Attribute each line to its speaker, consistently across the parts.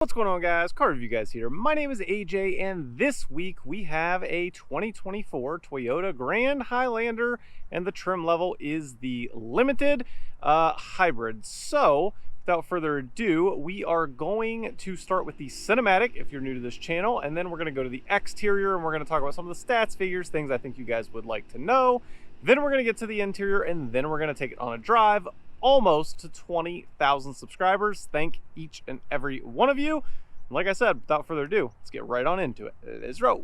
Speaker 1: What's going on, guys? Car review guys here. My name is AJ, and this week we have a 2024 Toyota Grand Highlander, and the trim level is the limited hybrid. So without further ado, we are going to start with the cinematic if you're new to this channel, and then we're going to go to the exterior and we're going to talk about some of the stats, figures, things I think you guys would like to know. Then we're going to get to the interior, and then we're going to take it on a drive. Almost to 20,000 subscribers. Thank each and every one of you. Like I said, without further ado, let's get right on into it. Let's roll.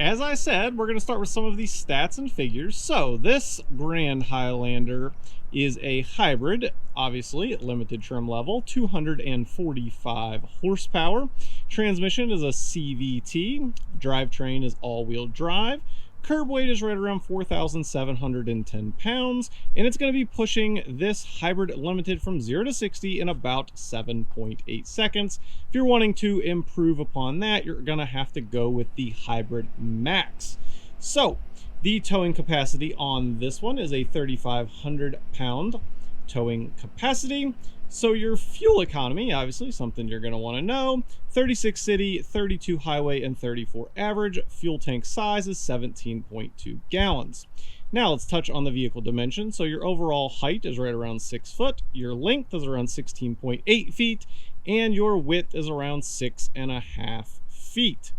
Speaker 1: As I said, we're going to start with some of these stats and figures. So this Grand Highlander is a hybrid, obviously limited trim level, 245 horsepower. Transmission is a CVT. Drivetrain is all-wheel drive. Curb weight is right around 4,710 pounds, and it's going to be pushing this hybrid limited from 0 to 60 in about 7.8 seconds. If you're wanting to improve upon that, you're going to have to go with the Hybrid Max. So the towing capacity on this one is a 3,500 pound towing capacity. So your fuel economy, obviously something you're going to want to know, 36 city, 32 highway, and 34 average. Fuel tank size is 17.2 gallons. Now let's touch on the vehicle dimensions. So your overall height is right around 6 foot, your length is around 16.8 feet, and your width is around 6.5 feet.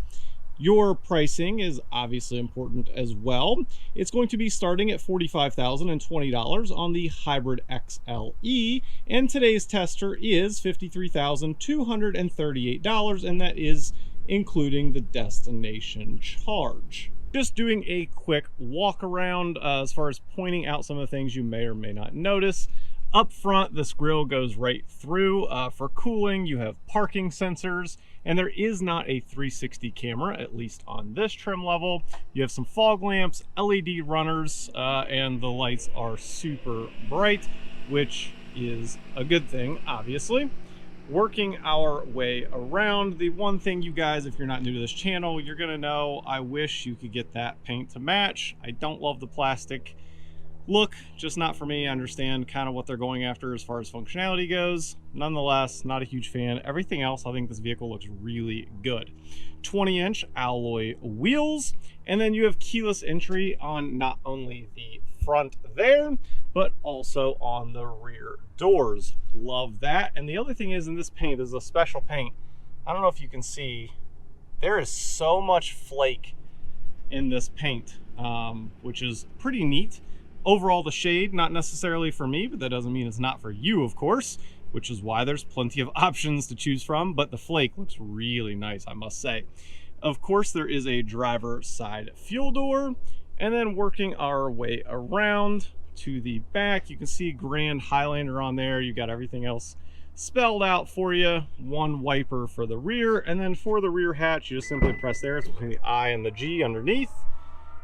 Speaker 1: Your pricing is obviously important as well. It's going to be starting at $45,020 on the Hybrid XLE, and today's tester is $53,238, and that is including the destination charge. Just doing a quick walk around as far as pointing out some of the things you may or may not notice. Up front, this grille goes right through. For cooling, you have parking sensors, and there is not a 360 camera, at least on this trim level. You have some fog lamps, LED runners, and the lights are super bright, which is a good thing, obviously. Working our way around, the one thing you guys, if you're not new to this channel, you're gonna know, I wish you could get that paint to match. I don't love the plastic look, just not for me. I understand kind of what they're going after as far as functionality goes. Nonetheless, not a huge fan. Everything else, I think this vehicle looks really good. 20-inch alloy wheels, and then you have keyless entry on not only the front there, but also on the rear doors. Love that. And the other thing is, in this paint, is a special paint. I don't know if you can see, there is so much flake in this paint, which is pretty neat. Overall, the shade, not necessarily for me, but that doesn't mean it's not for you, of course, which is why there's plenty of options to choose from, but the flake looks really nice, I must say. Of course, there is a driver side fuel door, and then working our way around to the back, you can see Grand Highlander on there. You got everything else spelled out for you. One wiper for the rear, and then for the rear hatch, you just simply press there. It's between the I and the G underneath,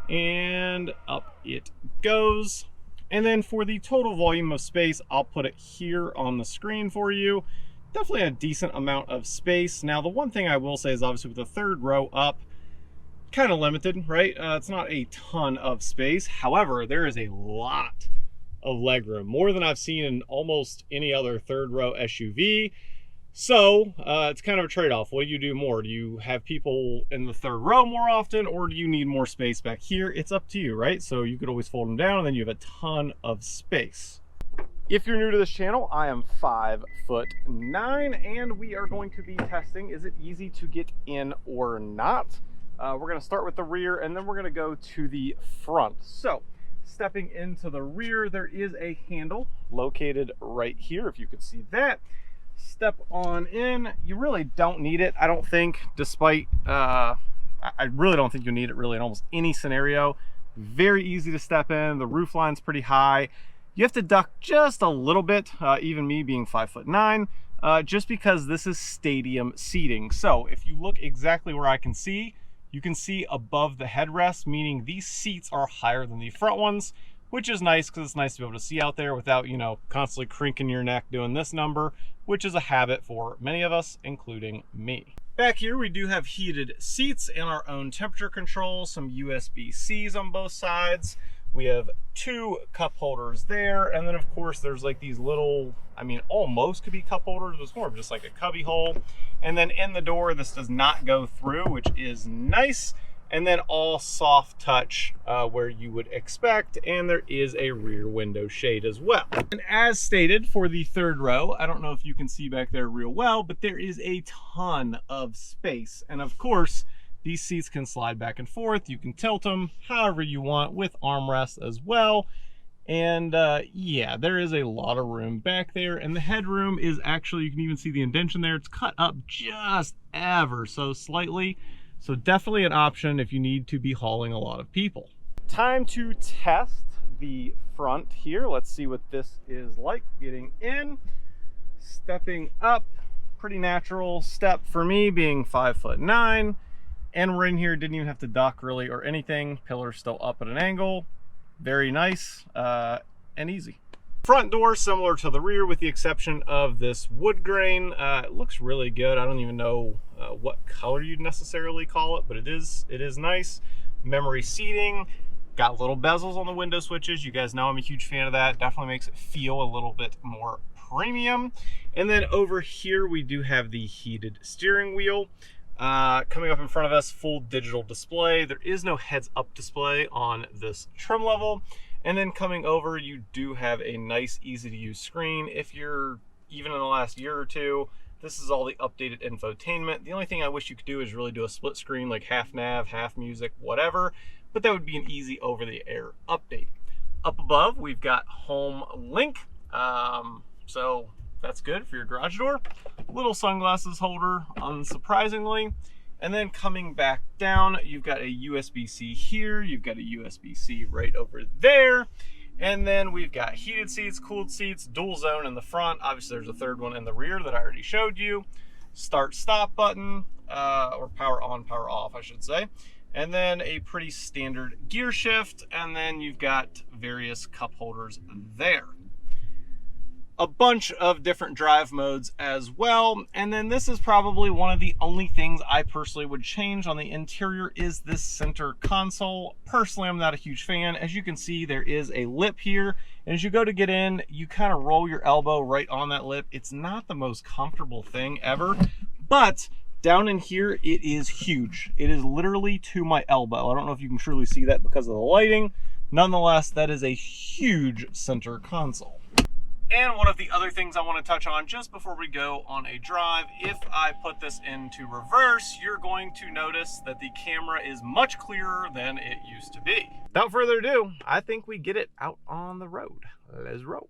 Speaker 1: and up it goes. And then for the total volume of space, I'll put it here on the screen for you. Definitely a decent amount of space. Now, the one thing I will say is obviously with the third row up, kind of limited, right? It's not a ton of space. However, there is a lot of legroom, more than I've seen in almost any other third row SUV. So it's kind of a trade-off. What do you do more? Do you have people in the third row more often, or do you need more space back here? It's up to you, right? So you could always fold them down and then you have a ton of space. If you're new to this channel, I am 5'9", and we are going to be testing, is it easy to get in or not? We're going to start with the rear, and then we're going to go to the front. So stepping into the rear, there is a handle located right here, if you could see that. Step on in. You really don't need it, I don't think, despite I really don't think you need it really in almost any scenario. Very easy to step in. The roof line's pretty high. You have to duck just a little bit, even me being 5'9", just because this is stadium seating. So if you look exactly where I can see, you can see above the headrest, meaning these seats are higher than the front ones, which is nice because it's nice to be able to see out there without, you know, constantly crinking your neck doing this number, which is a habit for many of us, including me. Back here, we do have heated seats and our own temperature control, some USB-Cs on both sides. We have 2 cup holders there, and then of course there's like these little, I mean, almost could be cup holders, but it's more of just like a cubby hole. And then in the door, this does not go through, which is nice. And then all soft touch where you would expect, and there is a rear window shade as well. And as stated, for the third row, I don't know if you can see back there real well, but there is a ton of space. And of course, these seats can slide back and forth. You can tilt them however you want with armrests as well. And yeah, there is a lot of room back there. And the headroom is actually, you can even see the indentation there. It's cut up just ever so slightly. So definitely an option if you need to be hauling a lot of people. Time to test the front here. Let's see what this is like getting in. Stepping up, pretty natural step for me being 5'9". And we're in here, didn't even have to duck really or anything. Pillar's still up at an angle. Very nice and easy. Front door similar to the rear with the exception of this wood grain. It looks really good. I don't even know what color you'd necessarily call it, but it is nice. Memory seating. Got little bezels on the window switches. You guys know I'm a huge fan of that. Definitely makes it feel a little bit more premium. And then over here we do have the heated steering wheel. Coming up in front of us, full digital display. There is no heads-up display on this trim level. And then coming over, you do have a nice, easy-to-use screen. If you're even in the last year or two, this is all the updated infotainment. The only thing I wish you could do is really do a split screen, like half nav, half music, whatever. But that would be an easy over-the-air update. Up above, we've got Home Link. So that's good for your garage door. Little sunglasses holder, unsurprisingly. And then coming back down, you've got a USB-C here. You've got a USB-C right over there. And then we've got heated seats, cooled seats, dual zone in the front. Obviously, there's a third one in the rear that I already showed you. Start-stop button, or power on, power off, I should say. And then a pretty standard gear shift. And then you've got various cup holders there. A bunch of different drive modes as well. And then this is probably one of the only things I personally would change on the interior is this center console. Personally, I'm not a huge fan. As you can see, there is a lip here. And as you go to get in, you kind of roll your elbow right on that lip. It's not the most comfortable thing ever, but down in here, it is huge. It is literally to my elbow. I don't know if you can truly see that because of the lighting. Nonetheless, that is a huge center console. And one of the other things I want to touch on just before we go on a drive, if I put this into reverse, you're going to notice that the camera is much clearer than it used to be. Without further ado, I think we get it out on the road. Let's roll.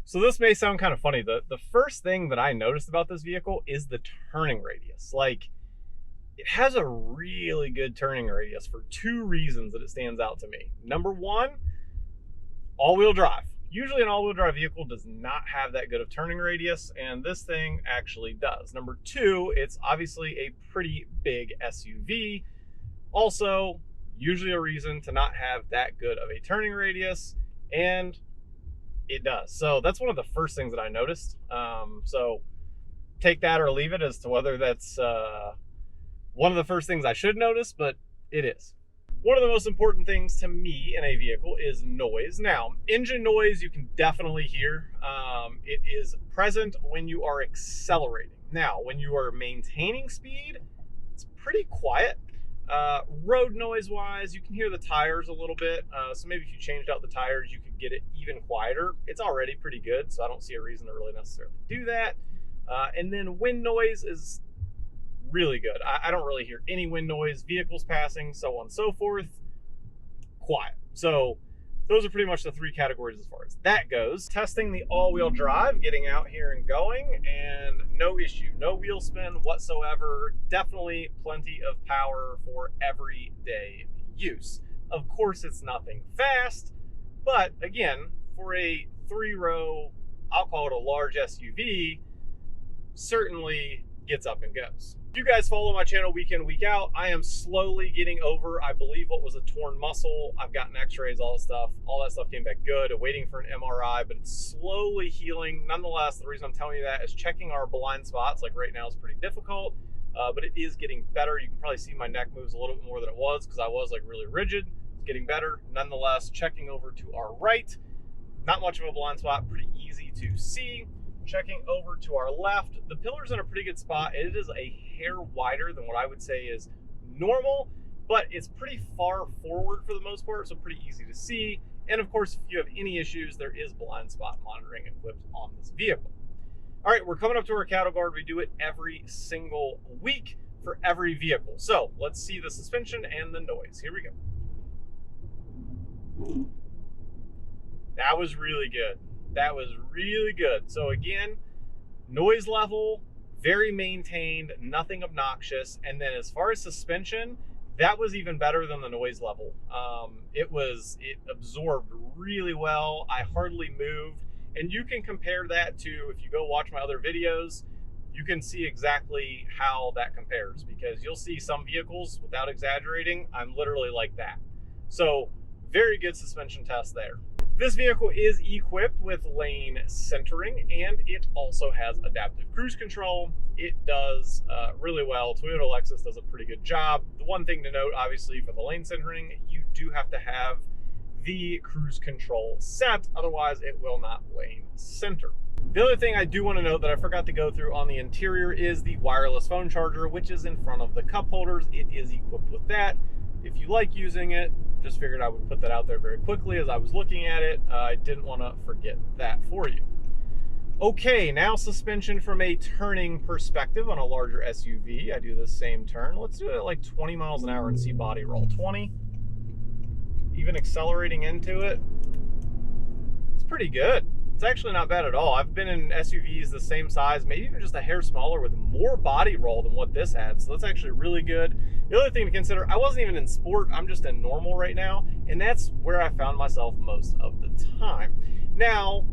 Speaker 1: So this may sound kind of funny. The first thing that I noticed about this vehicle is the turning radius. Like, it has a really good turning radius for 2 reasons that it stands out to me. Number one, all-wheel drive. Usually an all-wheel drive vehicle does not have that good of turning radius, and this thing actually does. Number 2, it's obviously a pretty big SUV. Also, usually a reason to not have that good of a turning radius, and it does. So that's one of the first things that I noticed. So take that or leave it as to whether that's one of the first things I should notice, but it is. One of the most important things to me in a vehicle is noise. Now, engine noise you can definitely hear. It is present when you are accelerating. Now, when you are maintaining speed, it's pretty quiet. Road noise wise, you can hear the tires a little bit. So maybe if you changed out the tires, you could get it even quieter. It's already pretty good, so I don't see a reason to really necessarily do that. And then wind noise is really good. I don't really hear any wind noise, vehicles passing, so on and so forth. Quiet. So those are pretty much the three categories as far as that goes. Testing the all-wheel drive, getting out here and going, and no issue, no wheel spin whatsoever. Definitely plenty of power for everyday use. Of course, it's nothing fast, but again, for a 3-row, I'll call it a large SUV, certainly gets up and goes. If you guys follow my channel week in, week out, I am slowly getting over, I believe, what was a torn muscle. I've gotten x-rays, all that stuff came back good, waiting for an MRI, but it's slowly healing. Nonetheless, the reason I'm telling you that is checking our blind spots, like right now, is pretty difficult, but it is getting better. You can probably see my neck moves a little bit more than it was because I was like really rigid. It's getting better. Nonetheless, checking over to our right, not much of a blind spot, pretty easy to see. Checking over to our left, the pillar's in a pretty good spot. It is a hair wider than what I would say is normal, but it's pretty far forward for the most part, so pretty easy to see. And of course, if you have any issues, there is blind spot monitoring equipped on this vehicle. All right, we're coming up to our cattle guard. We do it every single week for every vehicle. So let's see the suspension and the noise. Here we go. That was really good. That was really good. So again, noise level, very maintained, nothing obnoxious. And then as far as suspension, that was even better than the noise level. It absorbed really well. I hardly moved. And you can compare that to, if you go watch my other videos, you can see exactly how that compares, because you'll see some vehicles, without exaggerating, I'm literally like that. So very good suspension test there. This vehicle is equipped with lane centering, and it also has adaptive cruise control. It does really well. Toyota Lexus does a pretty good job. The one thing to note, obviously, for the lane centering, you do have to have the cruise control set, otherwise it will not lane center. The other thing I do want to note that I forgot to go through on the interior is the wireless phone charger, which is in front of the cup holders. It is equipped with that. If you like using it, just figured I would put that out there very quickly as I was looking at it. I didn't want to forget that for you. Okay, now suspension from a turning perspective on a larger SUV. I do the same turn. Let's do it at like 20 miles an hour and see body roll. 20. Even accelerating into it, it's pretty good. It's actually not bad at all. I've been in SUVs the same size, maybe even just a hair smaller, with more body roll than what this had. So that's actually really good. The other thing to consider, I wasn't even in sport, I'm just in normal right now. And that's where I found myself most of the time. Now,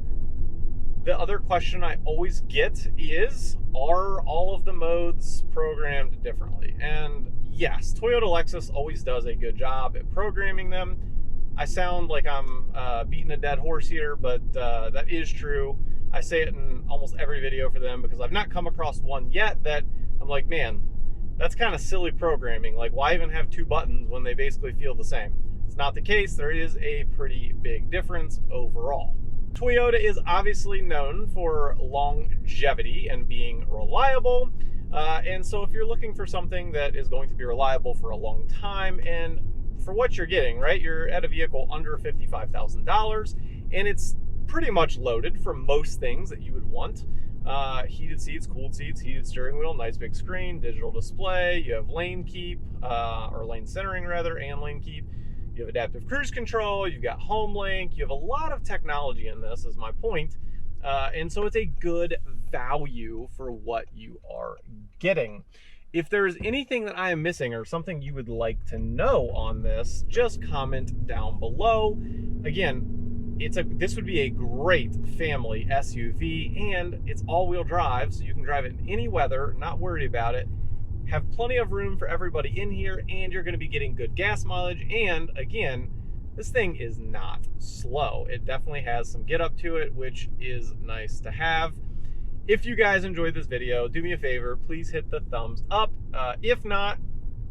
Speaker 1: the other question I always get is, are all of the modes programmed differently? And yes, Toyota Lexus always does a good job at programming them. I sound like I'm beating a dead horse here, but that is true. I say it in almost every video for them because I've not come across one yet that I'm like, man, that's kind of silly programming. Like, why even have two buttons when they basically feel the same? It's not the case. There is a pretty big difference overall. Toyota is obviously known for longevity and being reliable. And so if you're looking for something that is going to be reliable for a long time, and for what you're getting, right? You're at a vehicle under $55,000, and it's pretty much loaded for most things that you would want. Heated seats, cooled seats, heated steering wheel, nice big screen, digital display. You have lane keep, or lane centering rather, and lane keep. You have adaptive cruise control. You've got home link. You have a lot of technology in this, is my point. And so it's a good value for what you are getting. If there's anything that I am missing or something you would like to know on this, just comment down below. Again, this would be a great family SUV, and it's all-wheel drive, so you can drive it in any weather, not worry about it. Have plenty of room for everybody in here, and you're going to be getting good gas mileage. And again, this thing is not slow. It definitely has some get up to it, which is nice to have. If you guys enjoyed this video, do me a favor, please hit the thumbs up. If not,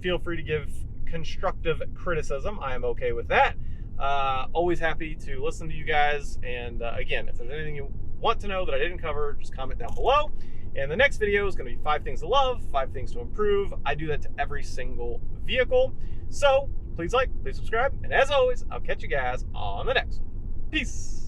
Speaker 1: feel free to give constructive criticism. I am okay with that. Always happy to listen to you guys. And again, if there's anything you want to know that I didn't cover, just comment down below. And the next video is going to be 5 things to love, 5 things to improve. I do that to every single vehicle. So please like, please subscribe, and as always, I'll catch you guys on the next one. Peace.